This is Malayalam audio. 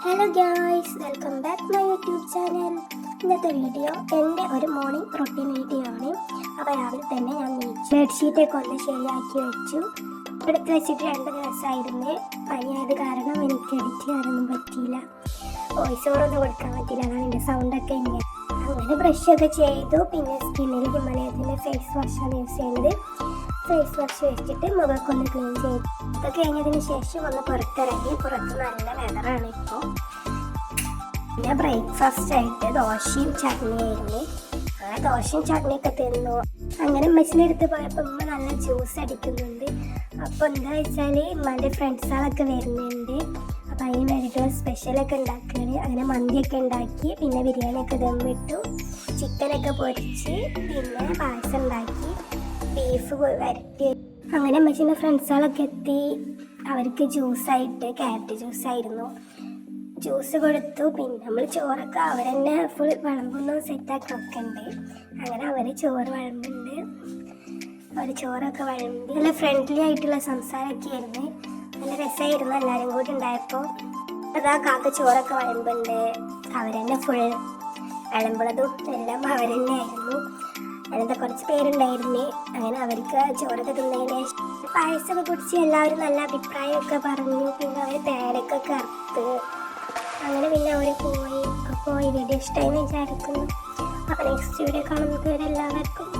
Hello guys, welcome back my YouTube channel. ഇന്നത്തെ വീഡിയോ എൻ്റെ ഒരു മോർണിംഗ് റൊട്ടീൻ വീഡിയോ ആണ്. അപ്പോൾ രാവിലെ തന്നെ ഞാൻ ബെഡ്ഷീറ്റൊക്കെ ഒന്ന് ശരിയാക്കി വെച്ചു. എടുത്ത് വെച്ചിട്ട് 2 ദിവസമായിരുന്നു. പനിയായത് കാരണം എനിക്ക് എഡിറ്റ് ചെയ്യാനൊന്നും പറ്റിയില്ല, വോയിസ് ഓവറൊന്നും കൊടുക്കാൻ പറ്റില്ല. അതാണ് എൻ്റെ സൗണ്ടൊക്കെ ഇങ്ങനെ. അങ്ങനെ ബ്രഷൊക്കെ ചെയ്തു. പിന്നെ സ്കിന്നിൽ ഹിമാലയത്തിൻ്റെ ഫേസ് വാഷാണ് യൂസ് ചെയ്യുന്നത്. ഫേസ് വാഷ് വെച്ചിട്ട് മുഖമൊക്കെ ഒന്ന് ക്ലീൻ ചെയ്തു. ഇതൊക്കെ കഴിഞ്ഞതിന് ശേഷം ഒന്ന് പുറത്തിറങ്ങി. പുറത്ത് നല്ല വെതറാണ് ഇപ്പോൾ. പിന്നെ ബ്രേക്ക്ഫാസ്റ്റ് ആയിട്ട് ദോശയും ചട്നിയായിരുന്നു. അങ്ങനെ ദോശയും ചട്നിയൊക്കെ തിന്നു. അങ്ങനെ മെസ്സിൻ്റെ അടുത്ത് പോയപ്പോൾ ഉമ്മ നല്ല ജ്യൂസ് അടിക്കുന്നുണ്ട്. അപ്പോൾ എന്താ വെച്ചാൽ ഉമ്മൻ്റെ ഫ്രണ്ട്സുകളൊക്കെ വരുന്നുണ്ട്. അപ്പോൾ അതിന് വേണ്ടിയിട്ടുള്ള സ്പെഷ്യലൊക്കെ ഉണ്ടാക്കുകയാണ്. അങ്ങനെ മന്തിയൊക്കെ ഉണ്ടാക്കി, പിന്നെ ബിരിയാണിയൊക്കെ ദമ്മിട്ടു, ചിക്കനൊക്കെ പൊരിച്ച്, പിന്നെ പായസം ഉണ്ടാക്കി, ബീഫ് വരട്ടി. അങ്ങനെ അമ്മച്ചിൻ്റെ ഫ്രണ്ട്സുകളൊക്കെ എത്തി. അവർക്ക് ജ്യൂസായിട്ട് ക്യാരറ്റ് ജ്യൂസായിരുന്നു. ജ്യൂസ് കൊടുത്തു. പിന്നെ നമ്മൾ ചോറൊക്കെ അവർ തന്നെ ഫുൾ വിളമ്പൊന്നും സെറ്റാക്കി വെക്കുന്നുണ്ട്. അങ്ങനെ അവർ ചോറ് വിളമ്പുന്നുണ്ട്. അവർ ചോറൊക്കെ വിളമ്പി നല്ല ഫ്രണ്ട്ലി ആയിട്ടുള്ള സംസാരമൊക്കെ ആയിരുന്നു. നല്ല രസമായിരുന്നു എല്ലാവരും കൂടി ഉണ്ടായപ്പോൾ. അതാ കാക്ക ചോറൊക്കെ വിളമ്പുന്നുണ്ട്. അവർ തന്നെ ഫുൾ വിളമ്പുന്നതും എല്ലാം അവർ തന്നെയായിരുന്നു. അങ്ങനത്തെ കുറച്ച് പേരുണ്ടായിരുന്നു. അങ്ങനെ അവർക്ക് ചോറൊക്കെ തിന്നതിന് ശേഷം പായസമൊക്കെ കുടിച്ച് എല്ലാവരും നല്ല അഭിപ്രായമൊക്കെ പറഞ്ഞു. പിന്നെ അവർ പേരൊക്കെ കറുത്ത്. അങ്ങനെ പിന്നെ അവർ പോയി. അപ്പോൾ ഈ വീഡിയോ ഇഷ്ടമായി വിചാരിക്കുന്നു. അപ്പോൾ നെക്സ്റ്റ് വീഡിയോ കാണുന്നത് എല്ലാവർക്കും